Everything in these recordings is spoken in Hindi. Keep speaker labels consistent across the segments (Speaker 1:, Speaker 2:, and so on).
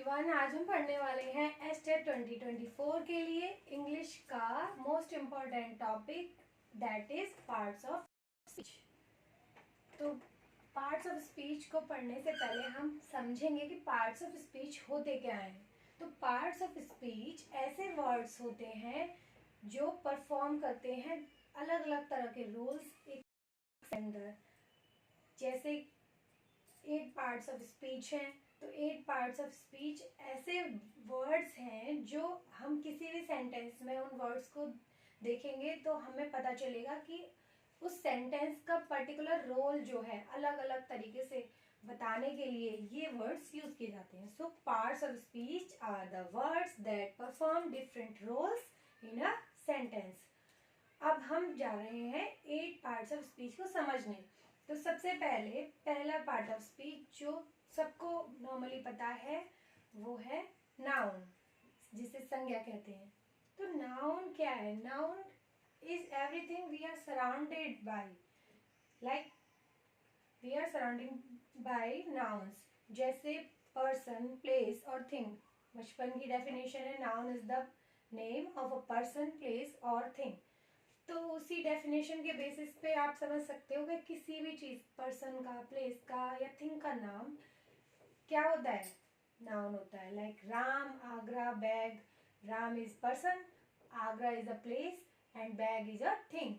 Speaker 1: एवरीवन, आज हम पढ़ने वाले हैं एस्टेट 2024 के लिए इंग्लिश का most important topic that is parts of speech. तो पार्ट्स ऑफ स्पीच को पढ़ने से पहले हम समझेंगे कि पार्ट्स ऑफ स्पीच होते क्या हैं। तो पार्ट्स ऑफ स्पीच ऐसे वर्ड्स होते हैं जो परफॉर्म करते हैं अलग अलग तरह के रोल्स एक अंदर। जैसे 8 पार्ट्स ऑफ स्पीच हैं, तो 8 पार्ट्स ऑफ स्पीच ऐसे वर्ड्स हैं जो हम किसी भी सेंटेंस में उन वर्ड्स को देखेंगे तो हमें पता चलेगा कि उस सेंटेंस का पर्टिकुलर रोल जो है अलग अलग तरीके से बताने के लिए ये वर्ड्स यूज किए जाते हैं। So parts of speech are the words that perform different roles in a sentence. अब हम जा रहे हैं 8 पार्ट्स ऑफ स्पीच को समझने। तो सबसे पहले पहला पार्ट ऑफ स्पीच जो सबको नॉर्मली पता है वो है नाउन, जिसे संज्ञा कहते हैं। तो नाउन क्या है? Noun is everything we are surrounded by, like we are surrounding by nouns, जैसे पर्सन, प्लेस और थिंग। बचपन की डेफिनेशन है noun is the name of a person, place और थिंग। तो उसी डेफिनेशन के बेसिस पे आप समझ सकते हो कि किसी भी चीज, पर्सन का, प्लेस का या थिंग का नाम क्या होता है? नाउन होता है। Like Ram, Agra, bag. Ram is person, Agra is a place and bag is a thing.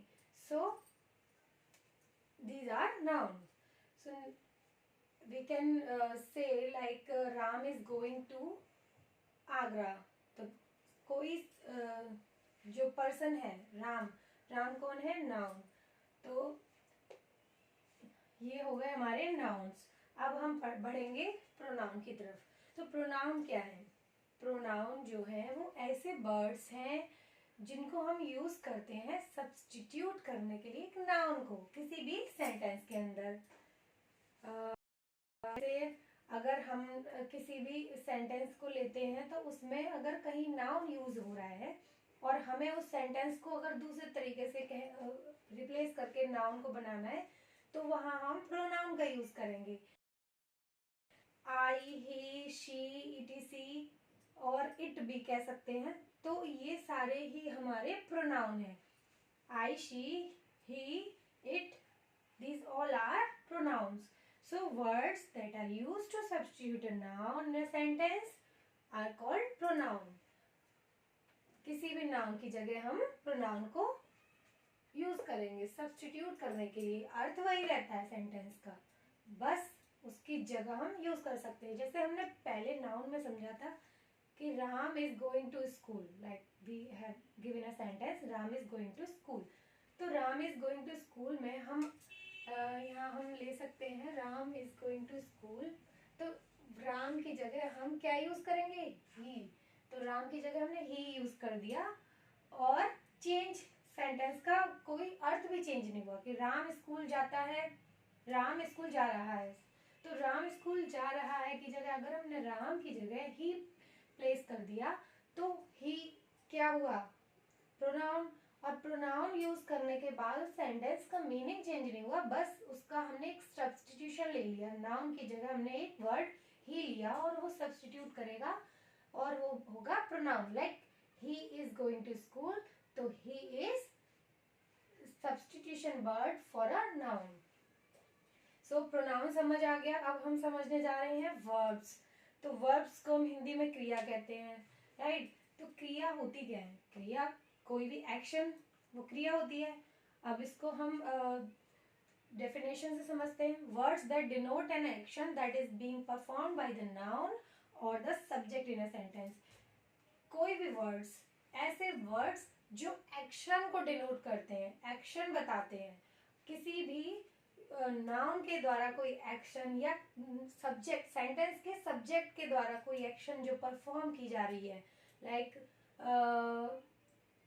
Speaker 1: So these are noun. So we can say like Ram is going to Agra. तो कोई जो पर्सन है राम, राम कौन है? नाउन। तो ये हो गए हमारे नाउन्स। अब हम बढ़ेंगे प्रोनाउन की तरफ। तो प्रोनाउन क्या है? प्रोनाउन जो है वो ऐसे वर्ड्स हैं जिनको हम यूज करते हैं सब्स्टिट्यूट करने के लिए एक नाउन को किसी भी सेंटेंस के अंदर। अगर हम किसी भी सेंटेंस को लेते हैं तो उसमें अगर कहीं नाउन यूज हो रहा है और हमें उस सेंटेंस को अगर दूसरे तरीके से रिप्लेस करके नाउन को बनाना है तो वहां हम प्रोनाउन का यूज करेंगे। आई, ही, शी, इटीसी और इट भी कह सकते हैं। तो ये सारे ही हमारे प्रोनाउन हैं। I, she, he, it, these all are pronouns. So words that are used to substitute a noun in a sentence are called pronoun. किसी भी नाउन की जगह हम प्रोनाउन को यूज करेंगे सब्स्टिट्यूट करने के लिए। अर्थ वही रहता है सेंटेंस का, बस उसकी जगह हम यूज कर सकते हैं। जैसे हमने पहले नाउन में समझा था कि Ram is going to school, like we have given a sentence Ram is going to school. तो Ram is going to school में हम यहाँ हम ले सकते हैं Ram is going to school. तो राम की जगह हम क्या यूज करेंगे? ही। तो राम की जगह हमने ही यूज कर दिया और चेंज, सेंटेंस का कोई अर्थ भी चेंज नहीं हुआ कि राम स्कूल जाता है, राम स्कूल जा रहा है। तो राम स्कूल जा रहा है की जगह अगर हमने राम की जगह ही प्लेस कर दिया तो ही क्या हुआ? प्रोनाउन। और प्रोनाउन यूज करने के बाद सेंटेंस का मीनिंग चेंज नहीं हुआ, बस उसका हमने एक सब्स्टिट्यूशन ले लिया। नाउन की जगह हमने एक वर्ड ही लिया और वो सब्स्टिट्यूट करेगा और वो होगा pronoun. Like he is going to school, तो he is substitution word for a noun. So pronoun समझ आ गया। अब हम समझने जा रहे हैं वर्ब्स। तो वर्ब्स को हम हिंदी में क्रिया कहते हैं, राइट? तो क्रिया होती क्या है? क्रिया कोई भी एक्शन, वो क्रिया होती है। अब इसको हम डेफिनेशन से समझते हैं। Words that denote an action that is being performed by the noun और the subject in a sentence. कोई भी वर्ड्स, ऐसे वर्ड्स जो एक्शन को डिनोट करते हैं, एक्शन बताते हैं। किसी भी नाउन के द्वारा कोई एक्शन या सब्जेक्ट, सेंटेंस के सब्जेक्ट के द्वारा कोई एक्शन जो परफॉर्म की जा रही है, like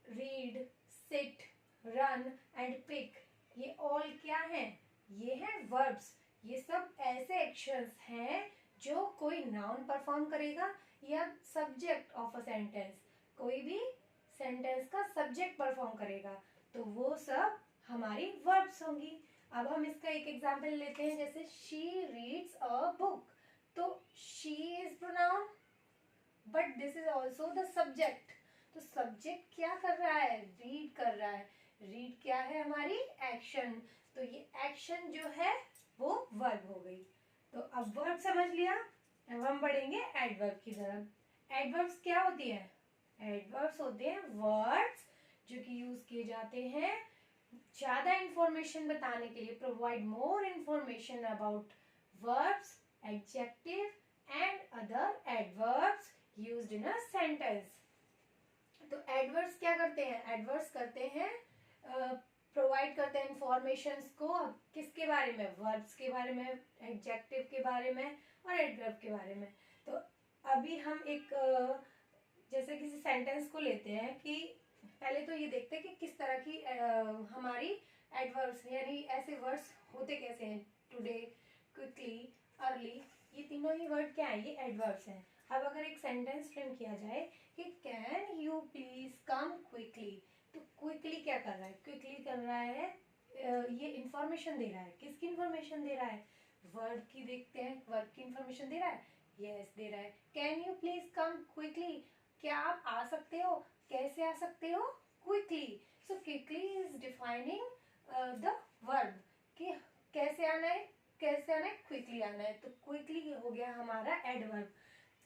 Speaker 1: read, sit, run and pick, ये ऑल क्या है? ये है वर्ब्स। ये सब ऐसे एक्शंस हैं जो कोई नाउन परफॉर्म करेगा या सब्जेक्ट ऑफ अ सेंटेंस, कोई भी सेंटेंस का सब्जेक्ट परफॉर्म करेगा, तो वो सब हमारी वर्ब्स होंगी। अब हम इसका एक एग्जांपल लेते हैं, जैसे शी रीड्स अ बुक। तो she is pronoun, but this is also the subject. तो सब्जेक्ट क्या कर रहा है, रीड कर रहा है। रीड क्या है, हमारी एक्शन। तो ये एक्शन जो है वो वर्ब हो गई। तो अब वर्ब समझ लिया, अब हम बढ़ेंगे एडवर्ब की तरफ। एडवर्ब्स क्या होती है, एडवर्ब्स होते हैं वर्ड्स जो कि यूज किए जाते हैं ज्यादा इंफॉर्मेशन बताने के लिए, provide more information about verbs, adjective and other adverbs used in a sentence. तो एडवर्ब्स क्या करते हैं, एडवर्ब्स करते हैं प्रोवाइड करते हैं इंफॉर्मेशन को, किसके बारे में, वर्ब्स के बारे में, एडजेक्टिव के बारे में और एडवर्ब के बारे में। तो अभी हम एक जैसे किसी सेंटेंस को लेते हैं कि पहले तो ये देखते हैं कि किस तरह की हमारी एडवर्ब्स यानी ऐसे वर्ड्स होते कैसे हैं। टुडे, क्विकली, अर्ली, ये तीनों ही वर्ड क्या है, ये एडवर्ब्स हैं। अब अगर एक सेंटेंस फ्रेम किया जाए कि can you please come quickly, तो क्विकली क्या कर रहा है, क्विकली कर रहा है ये इंफॉर्मेशन दे रहा है। किसकी इंफॉर्मेशन दे रहा है, वर्ड की। देखते हैं वर्ड की इंफॉर्मेशन दे रहा है, यस दे रहा है। Can you please come quickly, क्या आप आ सकते हो, कैसे आ सकते हो, quickly. So quickly is defining the verb कि कैसे आना है, कैसे आना है, क्विकली आना है। तो क्विकली हो गया हमारा एडवर्ब।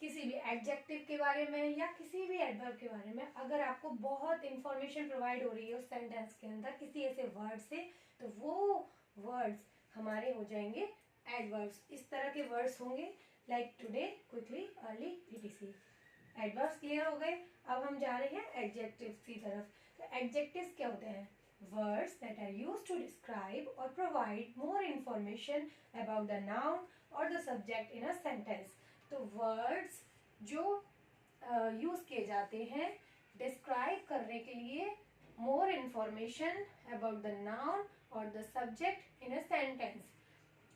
Speaker 1: किसी भी एडजेक्टिव के बारे में या किसी भी एडवर्ब के बारे में अगर आपको बहुत इंफॉर्मेशन प्रोवाइड हो रही है उस सेंटेंस के अंदर किसी ऐसे वर्ड से, तो वो वर्ड्स हमारे हो जाएंगे एडवर्ब्स। इस तरह के वर्ड्स होंगे like today, quickly, early, etc। Adverbs clear हो गए। अब हम जा रहे हैं एडजेक्टिव्स की तरफ। तो एडजेक्टिव्स क्या होते हैं, words that are used to describe or provide more information about the noun or the subject in a sentence। तो words जो यूज किए जाते हैं डिस्क्राइब करने के लिए more information about the noun or the subject in a sentence।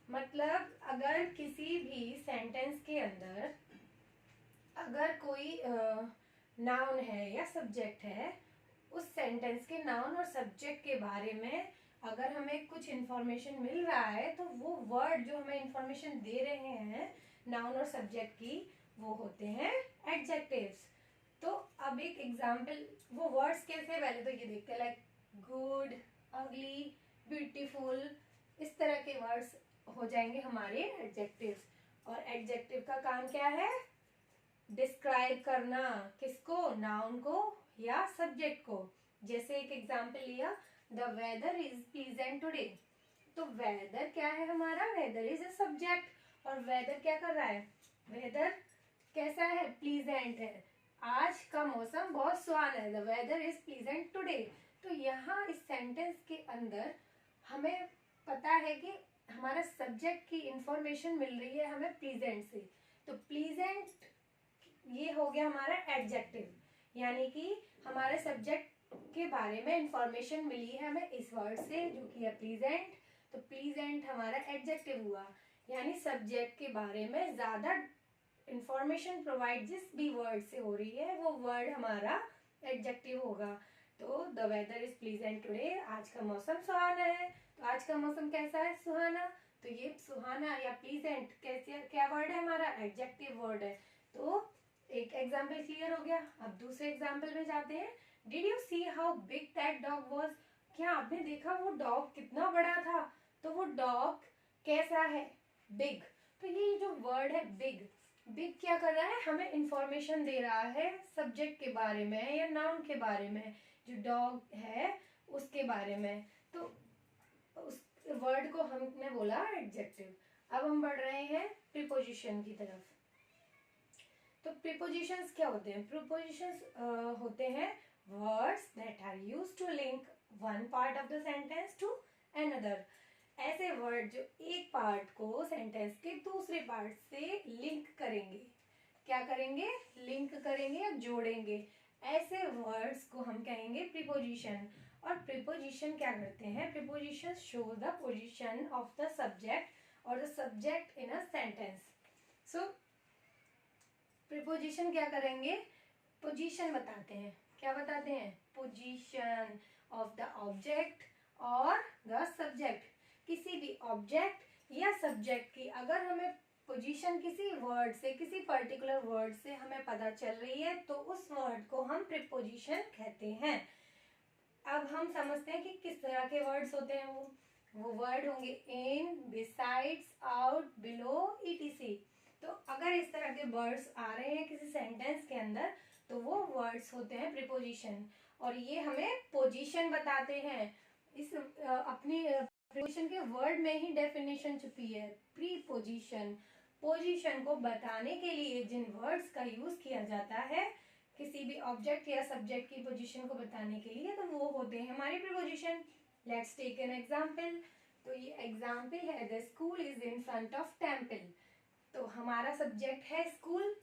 Speaker 1: मतलब अगर किसी भी सेंटेंस के अंदर अगर कोई नाउन है या सब्जेक्ट है, उस सेंटेंस के नाउन और सब्जेक्ट के बारे में अगर हमें कुछ इंफॉर्मेशन मिल रहा है तो वो वर्ड जो हमें इंफॉर्मेशन दे रहे हैं नाउन और सब्जेक्ट की, वो होते हैं एडजेक्टिव्स। तो अब एक एग्जांपल, वो वर्ड्स कैसे, पहले तो ये देखते हैं लाइक गुड, अगली, ब्यूटीफुल, इस तरह के वर्ड्स हो जाएंगे हमारे एडजेक्टिव्स। और एडजेक्टिव का काम क्या है, डिस्क्राइब करना, किसको, नाउन को या सब्जेक्ट को। जैसे एक एग्जांपल लिया, the weather is pleasant today. तो वेदर क्या है हमारा, वेदर इज अ सब्जेक्ट। और वेदर क्या कर रहा है, वेदर कैसा है, प्लीजेंट है, आज का मौसम बहुत सुहाना है, the weather is pleasant today. तो यहाँ इस सेंटेंस के अंदर हमें पता है कि हमारा सब्जेक्ट की इंफॉर्मेशन मिल रही है हमें प्लीजेंट से। तो प्लीजेंट ये हो गया हमारा एडजेक्टिव, यानी कि हमारे सब्जेक्ट के बारे में इंफॉर्मेशन मिली है हमें इस वर्ड से जो कि है प्लीजेंट। तो प्लीजेंट हमारा एडजेक्टिव हुआ, यानी सब्जेक्ट के बारे में ज्यादा इंफॉर्मेशन प्रोवाइड जिस भी वर्ड से हो रही है वो वर्ड हमारा एडजेक्टिव होगा। तो the weather is pleasant today, आज का मौसम सुहाना है। तो आज का मौसम कैसा है, सुहाना। तो ये सुहाना या प्लीजेंट कैसे क्या वर्ड है हमारा, एडजेक्टिव वर्ड है। तो एक एग्जाम्पल क्लियर हो गया। अब दूसरे एग्जाम्पल में जाते हैं। Did you see how big that dog was, क्या आपने देखा वो डॉग कितना बड़ा था। तो वो डॉग कैसा है, बिग। तो ये जो वर्ड है बिग, बिग क्या कर रहा है, हमें इंफॉर्मेशन दे रहा है सब्जेक्ट के बारे में या नाउन के बारे में, जो डॉग है उसके बारे में। तो उस वर्ड को हमने बोला एडजेक्टिव। अब हम बढ़ रहे हैं प्रीपोजिशन की तरफ। तो प्रीपोजिशंस क्या होते हैं, प्रीपोजिशंस होते हैं words that are used to link one part of the sentence to another. ऐसे वर्ड जो एक पार्ट को सेंटेंस के दूसरे पार्ट से लिंक करेंगे, क्या करेंगे, लिंक करेंगे या जोड़ेंगे। ऐसे वर्ड्स को हम कहेंगे प्रीपोजिशन। और प्रीपोजिशन क्या करते हैं, preposition show the position of the subject और the subject in a sentence. So preposition क्या करेंगे, पोजीशन बताते हैं। क्या बताते हैं, पोजीशन ऑफ द ऑब्जेक्ट और द सब्जेक्ट। किसी भी ऑब्जेक्ट या सब्जेक्ट की अगर हमें पोजीशन किसी वर्ड से, किसी पर्टिकुलर वर्ड से हमें पता चल रही है तो उस वर्ड को हम प्रीपोजिशन कहते हैं। अब हम समझते हैं कि किस तरह के वर्ड्स होते हैं। वो वर्ड होंगे इन, बिसाइड्स, आउट, बिलो, etc। तो अगर इस तरह के वर्ड्स आ रहे हैं किसी सेंटेंस के अंदर तो वो वर्ड्स होते हैं प्रीपोजिशन, और ये हमें पोजीशन बताते हैं। इस अपनी प्रीपोजिशन के वर्ड में ही डेफिनेशन छुपी है, प्रीपोजिशन। पोजीशन को बताने के लिए जिन वर्ड्स का यूज किया जाता है किसी भी ऑब्जेक्ट या सब्जेक्ट की पोजीशन को बताने के लिए, तो वो होते हैं हमारी preposition. Let's take an example. तो ये एग्जांपल है, the school is in front of temple. तो हमारा सब्जेक्ट है स्कूल,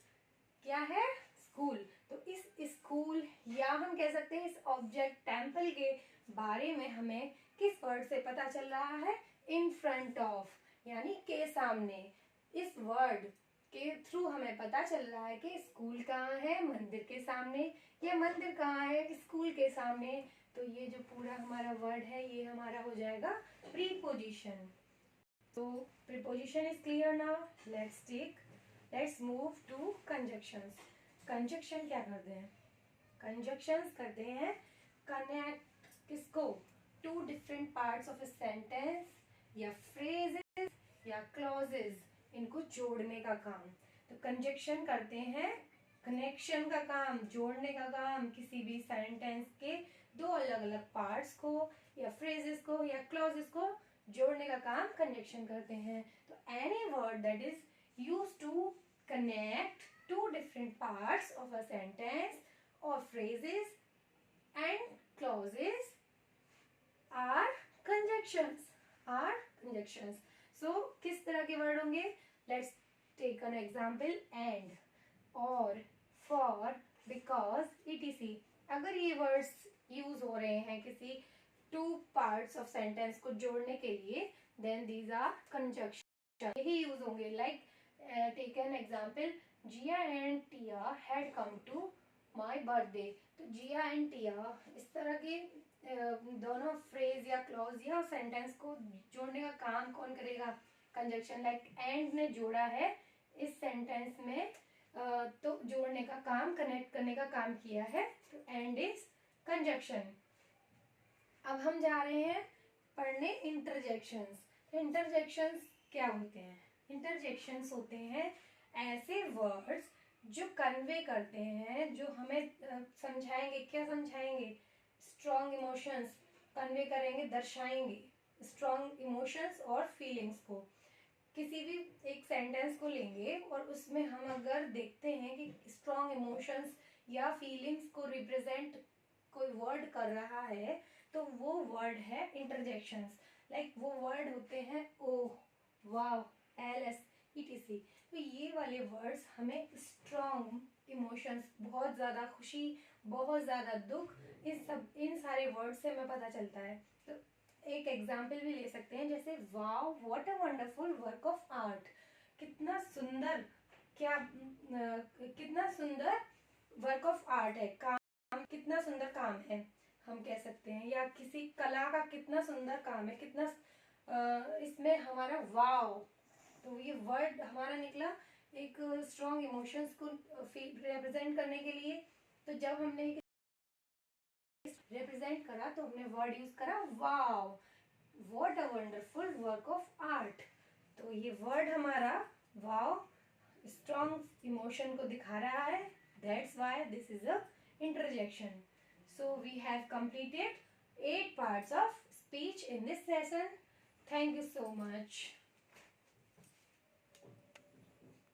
Speaker 1: क्या है, स्कूल। तो इस स्कूल या हम कह सकते हैं इस ऑब्जेक्ट टेम्पल के बारे में हमें किस वर्ड से पता चल रहा है, इन फ्रंट ऑफ, यानी के सामने। इस वर्ड के थ्रू हमें पता चल रहा है कि स्कूल कहाँ है, मंदिर के सामने, या मंदिर कहाँ है, स्कूल के सामने। तो ये जो पूरा हमारा वर्ड है ये हमारा हो जाएगा प्रीपोजिशन। तो preposition is clear now. Let's move to conjunctions. Conjunction क्या करते हैं, कंजक्शंस करते हैं कनेक्ट किसको, two different parts of a sentence या फ्रेजेस या क्लॉजेस, इनको जोड़ने का काम। तो कंजक्शन करते हैं कनेक्शन का काम, जोड़ने का काम, किसी भी सेंटेंस के दो अलग अलग पार्ट्स को या फ्रेजेस को या क्लॉजेस को जोड़ने का काम कंजक्शन करते हैं। तो any word that is used to connect two different parts of a sentence or phrases and clauses are conjunctions, so किस तरह के वर्ड होंगे, let's take an example, and, or, for, because, etc। अगर ये वर्ड्स यूज हो रहे हैं किसी टू पार्ट्स ऑफ सेंटेंस को जोड़ने के लिए, then these are conjunction, यही यूज होंगे। Like take an example, Jia and Tia had come to my birthday। तो जिया एंड टिया, इस तरह के दोनों फ्रेज या क्लॉज या सेंटेंस को जोड़ने का काम कौन करेगा, कंजक्शन। लाइक एंड ने जोड़ा है इस सेंटेंस में, तो जोड़ने का काम, कनेक्ट करने का काम किया है, तो एंड इज कंजक्शन। अब हम जा रहे हैं पढ़ने इंटरजेक्शंस। तो इंटरजेक्शंस क्या होते हैं, इंटरजेक्शंस होते हैं ऐसे वर्ड्स जो कन्वे करते हैं, जो हमें समझाएंगे, क्या समझाएंगे, स्ट्रॉन्ग इमोशंस कन्वे करेंगे, दर्शाएंगे स्ट्रॉन्ग इमोशंस और फीलिंग्स को। किसी भी एक सेंटेंस को लेंगे और उसमें हम अगर देखते हैं कि स्ट्रॉन्ग इमोशंस या फीलिंग्स को रिप्रेजेंट कोई वर्ड कर रहा है तो वो वर्ड है इंटरजेक्शंस। लाइक वो वर्ड होते हैं ओह, वाव, एलएस, etc। तो ये वाले वर्ड्स हमें स्ट्रॉन्ग इमोशंस, बहुत ज़्यादा खुशी, बहुत ज़्यादा दुख, इन सारे वर्ड्स से हमें पता चलता है। तो एक एग्जाम्पल भी ले सकते हैं, जैसे wow what a wonderful work of art, कितना सुंदर, कितना सुंदर वर्क ऑफ आर्ट है, काम कितना सुंदर काम है, हम कह सकते हैं। या किसी कला का कितना सुंदर काम है, कितना इसमें हमारा वाव, तो ये वर्ड हमारा निकला एक स्ट्रॉन्ग इमोशंस को रिप्रेजेंट करने के लिए। तो जब हमने रिप्रेजेंट करा तो हमने वर्ड यूज करा wow, what a wonderful work of art. तो ये वर्ड हमारा वाव स्ट्रॉन्ग इमोशन को दिखा रहा है, that's why this is a interjection. So we have completed 8 parts of speech in this session. Thank you so much.